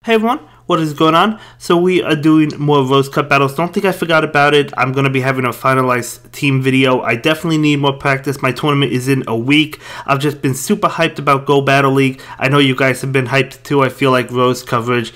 Hey everyone, what is going on? So we are doing more Rose Cup battles. Don't think I forgot about it. I'm going to be having a finalized team video. I definitely need more practice. My tournament is in a week. I've just been super hyped about Go Battle League. I know you guys have been hyped too. I feel like Rose coverage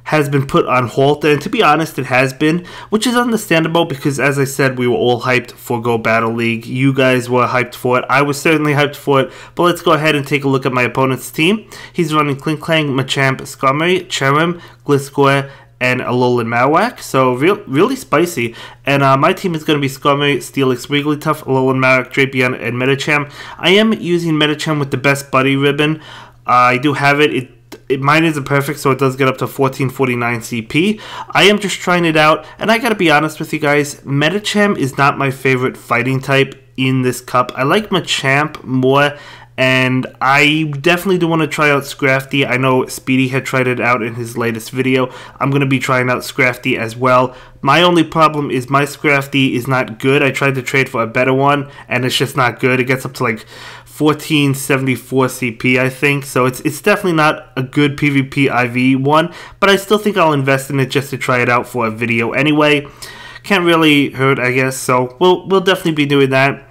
has been put on hold, and to be honest, it has been, which is understandable because, as I said, we were all hyped for Go Battle League. You guys were hyped for it. I was certainly hyped for it, but let's go ahead and take a look at my opponent's team. He's running Klinklang, Machamp, Skarmory, Cherrim, Gliscor, and Alolan Marowak, so really spicy. And my team is going to be Skarmory, Steelix, Wigglytuff, Alolan Marowak, Drapion, and Medicham. I am using Medicham with the best buddy ribbon. I do have it. Mine isn't perfect, so it does get up to 1449 CP. I am just trying it out, and I gotta be honest with you guys, Medicham is not my favorite fighting type in this cup. I like Machamp more, and I definitely do want to try out Scrafty. I know Speedy had tried it out in his latest video. I'm going to be trying out Scrafty as well. My only problem is my Scrafty is not good. I tried to trade for a better one, and it's just not good. It gets up to like 1474 CP, I think, so it's definitely not a good PvP IV one, but I still think I'll invest in it just to try it out for a video anyway. Can't really hurt, I guess, so we'll definitely be doing that.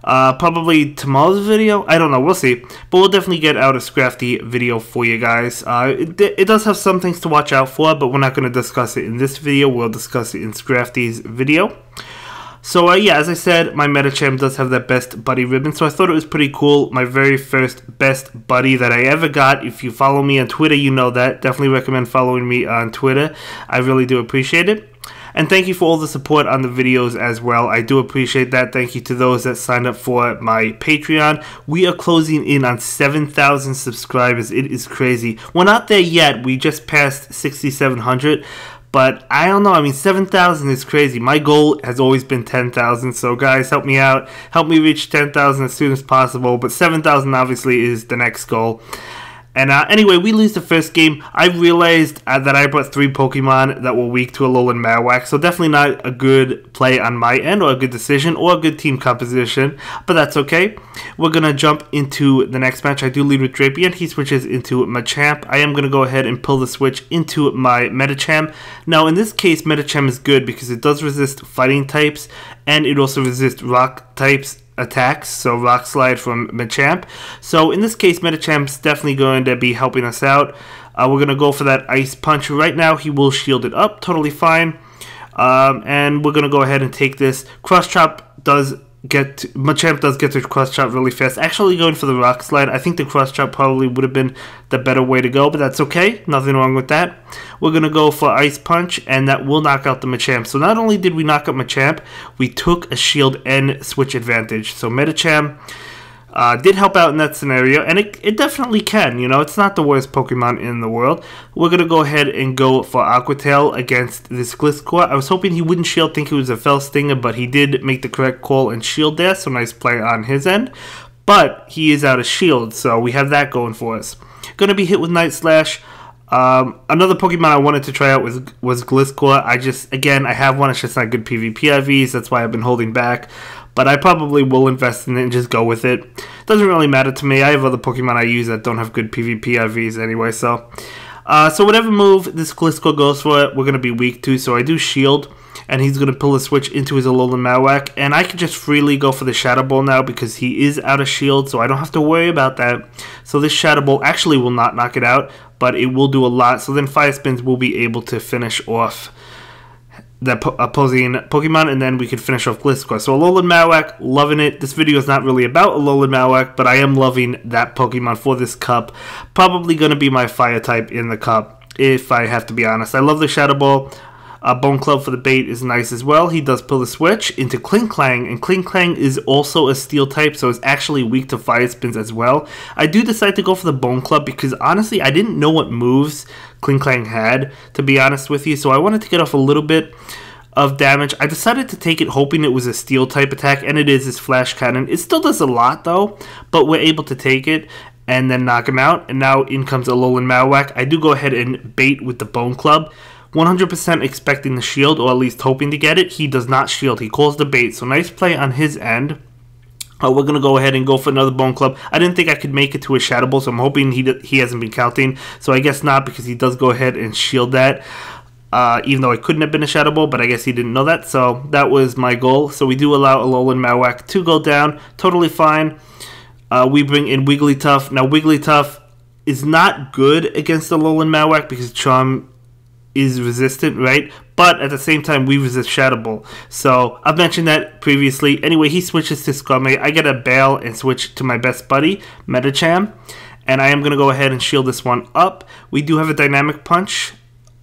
Probably tomorrow's video, I don't know, we'll see, but we'll definitely get out a Scrafty video for you guys. It does have some things to watch out for, but we're not going to discuss it in this video. We'll discuss it in Scrafty's video. So yeah, as I said, my Medicham does have that best buddy ribbon, so I thought it was pretty cool. My very first best buddy that I ever got. If you follow me on Twitter, you know that. Definitely recommend following me on Twitter. I really do appreciate it. And thank you for all the support on the videos as well. I do appreciate that. Thank you to those that signed up for my Patreon. We are closing in on 7,000 subscribers. It is crazy. We're not there yet. We just passed 6,700. But I don't know, I mean, 7,000 is crazy. My goal has always been 10,000, so guys, help me out. Help me reach 10,000 as soon as possible, but 7,000 obviously is the next goal. And anyway, we lose the first game. I realized that I brought 3 Pokemon that were weak to Alolan Marowak, so definitely not a good play on my end, or a good decision, or a good team composition, but that's okay. We're going to jump into the next match. I do lead with Drapion. He switches into Machamp. I am going to go ahead and pull the switch into my Medicham. Now, in this case, Medicham is good because it does resist fighting types, and it also resists rock types attacks, so Rock Slide from Machamp. So in this case, Medichamp's definitely going to be helping us out. We're going to go for that Ice Punch. Right now, he will shield it up, totally fine. And we're going to go ahead and take this. Cross Chop does get to, Machamp does get to Cross Chop really fast. Actually going for the Rock Slide. I think the Cross Chop probably would have been the better way to go, but that's okay. Nothing wrong with that. We're going to go for Ice Punch, and that will knock out the Machamp. So not only did we knock out Machamp, we took a shield and switch advantage. So Medicham did help out in that scenario, and it definitely can, you know, it's not the worst Pokemon in the world. We're going to go ahead and go for Aqua Tail against this Gliscor. I was hoping he wouldn't shield, think it was a Fell Stinger, but he did make the correct call and shield there, so nice play on his end. But he is out of shield, so we have that going for us. Going to be hit with Night Slash. Another Pokemon I wanted to try out was Gliscor. I have one, it's just not good PvP IVs, that's why I've been holding back. But I probably will invest in it and just go with it. Doesn't really matter to me. I have other Pokemon I use that don't have good PvP IVs anyway, so. So whatever move this Gliscor goes for, we're going to be weak to. So I do shield, and he's going to pull a switch into his Alolan Marowak. And I can just freely go for the Shadow Ball now because he is out of shield, so I don't have to worry about that. So this Shadow Ball actually will not knock it out, but it will do a lot. So then Fire Spins will be able to finish off the opposing Pokemon, and then we can finish off Gliscor. So Alolan Marowak, loving it. This video is not really about Alolan Marowak, but I am loving that Pokemon for this cup. Probably going to be my fire type in the cup, if I have to be honest. I love the Shadow Ball. Bone Club for the bait is nice as well. He does pull the switch into Klinklang, and Klinklang is also a steel type, so it's actually weak to Fire Spins as well. I do decide to go for the Bone Club because honestly, I didn't know what moves Klinklang had, to be honest with you, so I wanted to get off a little bit of damage. I decided to take it hoping it was a steel type attack, and it is his Flash Cannon. It still does a lot though, but we're able to take it and then knock him out, and now in comes Alolan Marowak. I do go ahead and bait with the Bone Club. 100% expecting the shield, or at least hoping to get it. He does not shield. He calls the bait, so nice play on his end. We're going to go ahead and go for another Bone Club. I didn't think I could make it to a Shadow Ball, so I'm hoping he hasn't been counting. So I guess not, because he does go ahead and shield that. Even though it couldn't have been a Shadow Ball, but I guess he didn't know that. So that was my goal. So we do allow Alolan Marowak to go down. Totally fine. We bring in Wigglytuff. Now Wigglytuff is not good against Alolan Marowak because Charm is resistant, right? But at the same time, we resist Shadow Ball. So I've mentioned that previously. Anyway, he switches to Scummy. I get a bail and switch to my best buddy, Medicham. And I am going to go ahead and shield this one up. We do have a Dynamic Punch,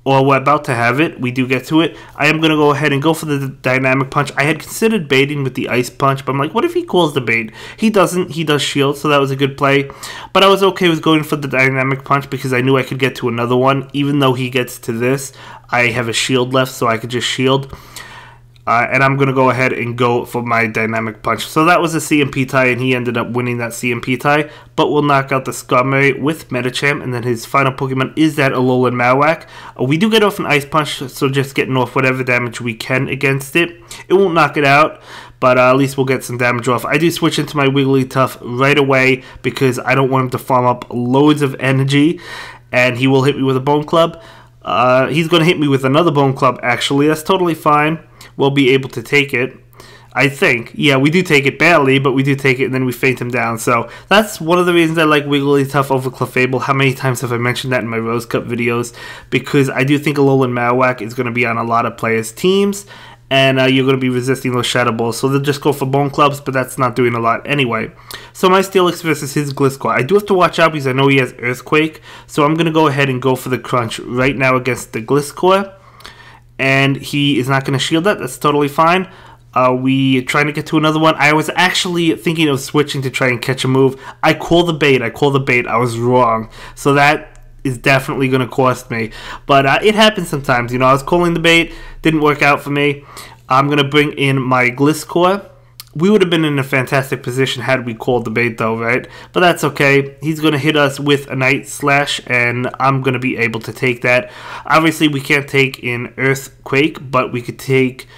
or we're about to have it. We do get to it. I am going to go ahead and go for the Dynamic Punch. I had considered baiting with the Ice Punch, but I'm like, what if he calls the bait? He doesn't. He does shield, so that was a good play. But I was okay with going for the Dynamic Punch because I knew I could get to another one. Even though he gets to this, I have a shield left, so I could just shield. And I'm going to go ahead and go for my Dynamic Punch. So that was a CMP tie, and he ended up winning that CMP tie. But we'll knock out the Skarmory with Medicham, and then his final Pokemon is that Alolan Marowak. We do get off an Ice Punch, so just getting off whatever damage we can against it. It won't knock it out, but at least we'll get some damage off. I do switch into my Wigglytuff right away because I don't want him to farm up loads of energy, and he will hit me with a Bone Club. He's going to hit me with another Bone Club, actually. That's totally fine. We'll be able to take it, I think. Yeah, we do take it badly, but we do take it, and then we faint him down. So that's one of the reasons I like Wigglytuff over Clefable. How many times have I mentioned that in my Rose Cup videos? Because I do think Alolan Marowak is going to be on a lot of players' teams, and you're going to be resisting those Shadow Balls. So they'll just go for Bone Clubs, but that's not doing a lot anyway. So my Steelix versus his Gliscor. I do have to watch out because I know he has Earthquake. So I'm going to go ahead and go for the Crunch right now against the Gliscor. And he is not going to shield that. That's totally fine. We trying to get to another one. I was actually thinking of switching to try and catch a move. I call the bait. I was wrong. So that is definitely going to cost me. But it happens sometimes. You know, I was calling the bait. Didn't work out for me. I'm going to bring in my Gliscor. We would have been in a fantastic position had we called the bait, though, right? But that's okay. He's going to hit us with a Night Slash, and I'm going to be able to take that. Obviously, we can't take in Earthquake, but we could take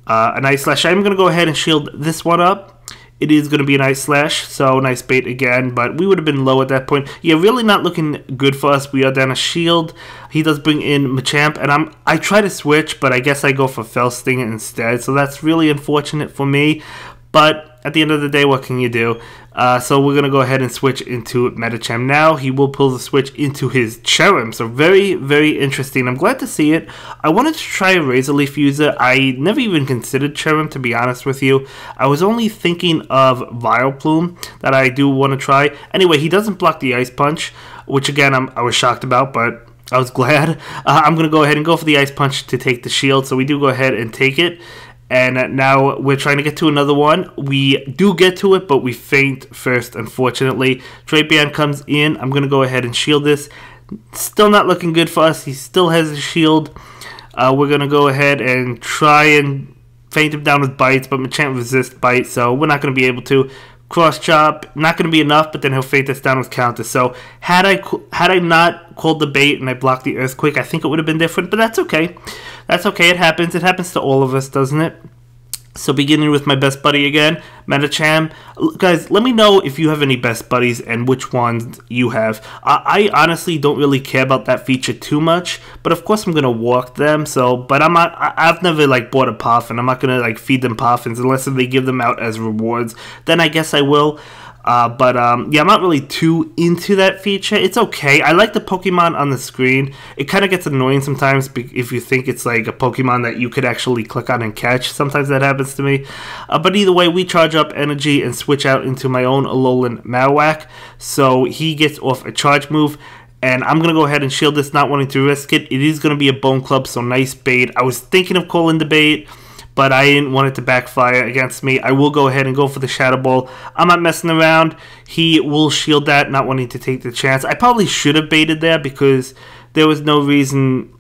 a Night Slash. I'm going to go ahead and shield this one up. It is going to be a Night Slash, so nice bait again, but we would have been low at that point. Yeah, really not looking good for us. We are down a shield. He does bring in Machamp, and I try to switch, but I guess I go for Fell Sting instead, so that's really unfortunate for me. But at the end of the day, what can you do? So we're going to go ahead and switch into Medicham now. He will pull the switch into his Cherrim. So very, very interesting. I'm glad to see it. I wanted to try a Razor Leaf user. I never even considered Cherrim, to be honest with you. I was only thinking of Vileplume that I do want to try. Anyway, he doesn't block the Ice Punch, which again, I was shocked about, but I was glad. I'm going to go ahead and go for the Ice Punch to take the shield. So we do go ahead and take it. And now we're trying to get to another one. We do get to it, but we faint first, unfortunately. Drapion comes in. I'm going to go ahead and shield this. Still not looking good for us. He still has a shield. We're going to go ahead and try and faint him down with bites, but Machamp resists bite, so we're not going to be able to. Cross Chop, not going to be enough, but then he'll faint us down with Counter. So had I not called the bait and I blocked the Earthquake, I think it would have been different, but that's okay. That's okay, it happens. It happens to all of us, doesn't it? So beginning with my best buddy again, Medicham. Guys, let me know if you have any best buddies and which ones you have. I honestly don't really care about that feature too much, but of course I'm gonna walk them. But I've never like bought a Puffin. I'm not gonna like feed them Puffins unless they give them out as rewards. Then I guess I will. Yeah, I'm not really too into that feature. It's okay. I like the Pokemon on the screen. It kind of gets annoying sometimes if you think it's like a Pokemon that you could actually click on and catch. Sometimes that happens to me. But either way, we charge up energy and switch out into my own Alolan Marowak. So he gets off a charge move. And I'm going to go ahead and shield this, not wanting to risk it. It is going to be a Bone Club, so nice bait. I was thinking of calling the bait, but I didn't want it to backfire against me. I will go ahead and go for the Shadow Ball. I'm not messing around. He will shield that, not wanting to take the chance. I probably should have baited there because there was no reason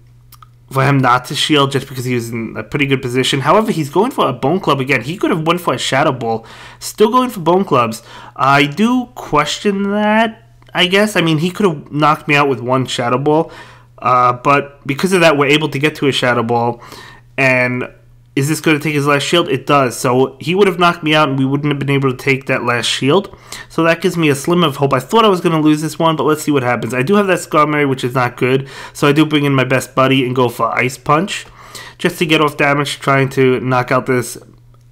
for him not to shield just because he was in a pretty good position. However, he's going for a Bone Club again. He could have went for a Shadow Ball. Still going for Bone Clubs. I do question that, I guess. I mean, he could have knocked me out with one Shadow Ball. But because of that, we're able to get to a Shadow Ball. And Is this going to take his last shield? It does. So he would have knocked me out and we wouldn't have been able to take that last shield. So that gives me a slim of hope. I thought I was going to lose this one, but let's see what happens. I do have that Scar Mary, which is not good. So I do bring in my best buddy and go for Ice Punch, just to get off damage, trying to knock out this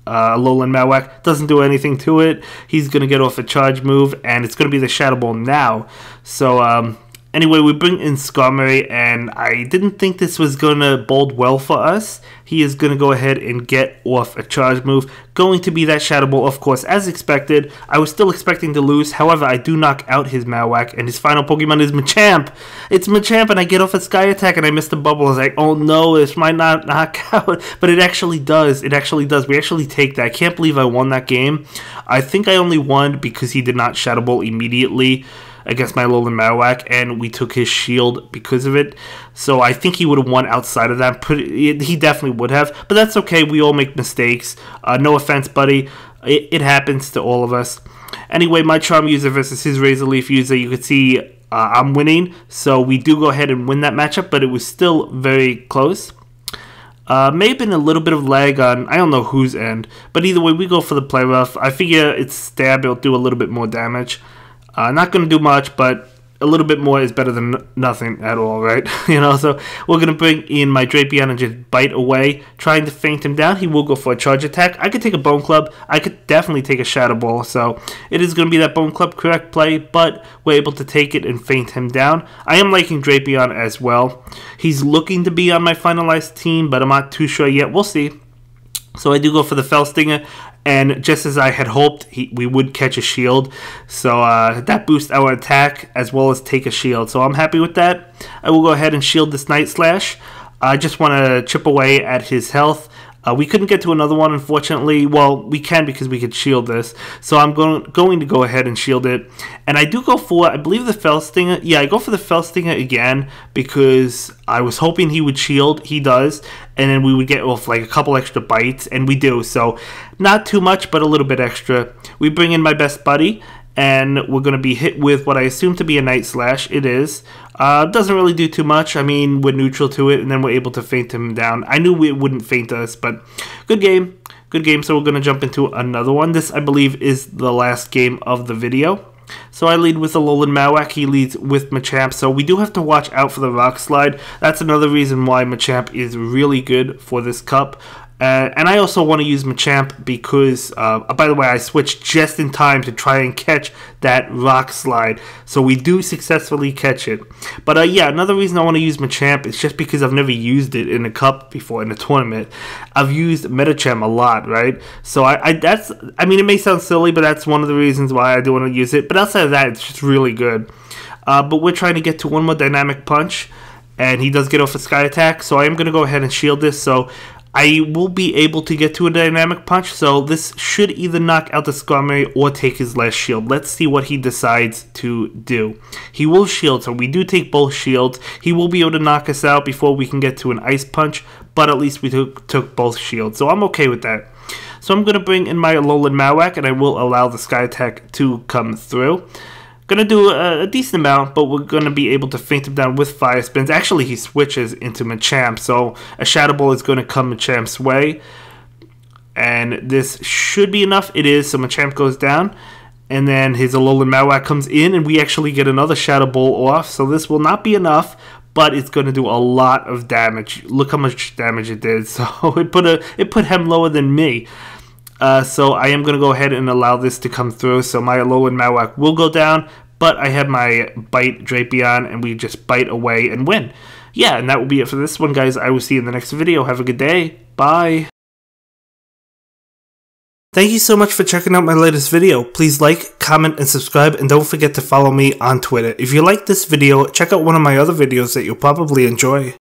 Alolan Marowak. Doesn't do anything to it. He's going to get off a charge move, and it's going to be the Shadow Ball now. So, anyway, we bring in Skarmory, and I didn't think this was going to bode well for us. He is going to go ahead and get off a charge move. Going to be that Shadow Ball, of course, as expected. I was still expecting to lose. However, I do knock out his Marowak, and his final Pokemon is Machamp. It's Machamp, and I get off a Sky Attack, and I miss the bubble. I was like, oh no, this might not knock out. But it actually does. It actually does. We actually take that. I can't believe I won that game. I think I only won because he did not Shadow Ball immediately against my Alolan Marowak, and we took his shield because of it. So I think he would have won outside of that. He definitely would have, but that's okay. We all make mistakes. No offense, buddy. It happens to all of us. Anyway, my Charm user versus his Razor Leaf user, you can see I'm winning. So we do go ahead and win that matchup, but it was still very close. May have been a little bit of lag on, I don't know whose end, but either way, we go for the Play Rough. I figure it's stab, it'll do a little bit more damage. Not going to do much, but a little bit more is better than nothing at all, right? So we're going to bring in my Drapion and just bite away, trying to feint him down. He will go for a charge attack. I could take a Bone Club. I could definitely take a Shadow Ball, so it is going to be that Bone Club correct play, but we're able to take it and feint him down. I am liking Drapion as well. He's looking to be on my finalized team, but I'm not too sure yet. We'll see. So I do go for the Fell Stinger. And just as I had hoped, we would catch a shield. So that boosts our attack as well as take a shield. So I'm happy with that. I will go ahead and shield this Night Slash. I just want to chip away at his health. We couldn't get to another one, unfortunately. Well, we can because we could shield this. So I'm going to go ahead and shield it. And I do go for, I believe, the Fell Stinger. Yeah, I go for the Fell Stinger again because I was hoping he would shield. He does. And then we would get off like a couple extra bites. And we do. So not too much, but a little bit extra. We bring in my best buddy. And we're going to be hit with what I assume to be a Night Slash. It is. Doesn't really do too much. I mean, we're neutral to it, and then we're able to feint him down. I knew it wouldn't feint us, but good game. Good game, so we're going to jump into another one. This, I believe, is the last game of the video. So I lead with Alolan Marowak. He leads with Machamp. So we do have to watch out for the Rock Slide. That's another reason why Machamp is really good for this cup. And I also want to use Machamp because, by the way, I switched just in time to try and catch that Rock Slide. So we do successfully catch it. But yeah, another reason I want to use Machamp is just because I've never used it in a cup before, in a tournament. I've used Medicham a lot, right? So I mean, it may sound silly, but that's one of the reasons why I do want to use it. But outside of that, it's just really good. But we're trying to get to one more Dynamic Punch. And he does get off a Sky Attack. So I am going to go ahead and shield this. So I will be able to get to a Dynamic Punch, so this should either knock out the Skarmory or take his last shield. Let's see what he decides to do. He will shield, so we do take both shields. He will be able to knock us out before we can get to an Ice Punch, but at least we took both shields, so I'm okay with that. So I'm going to bring in my Alolan Marowak, and I will allow the Sky Attack to come through. Gonna do a decent amount, but we're gonna be able to feint him down with Fire Spins. Actually, he switches into Machamp, so a Shadow Ball is gonna come Machamp's way. And this should be enough. It is, so Machamp goes down. And then his Alolan Marowak comes in, and we actually get another Shadow Ball off. So this will not be enough, but it's gonna do a lot of damage. Look how much damage it did. So it put him lower than me. So I am going to go ahead and allow this to come through. So my Alolan Marowak will go down, but I have my Bite Drapion, and we just bite away and win. Yeah, and that will be it for this one, guys. I will see you in the next video. Have a good day. Bye. Thank you so much for checking out my latest video. Please like, comment, and subscribe, and don't forget to follow me on Twitter. If you like this video, check out one of my other videos that you'll probably enjoy.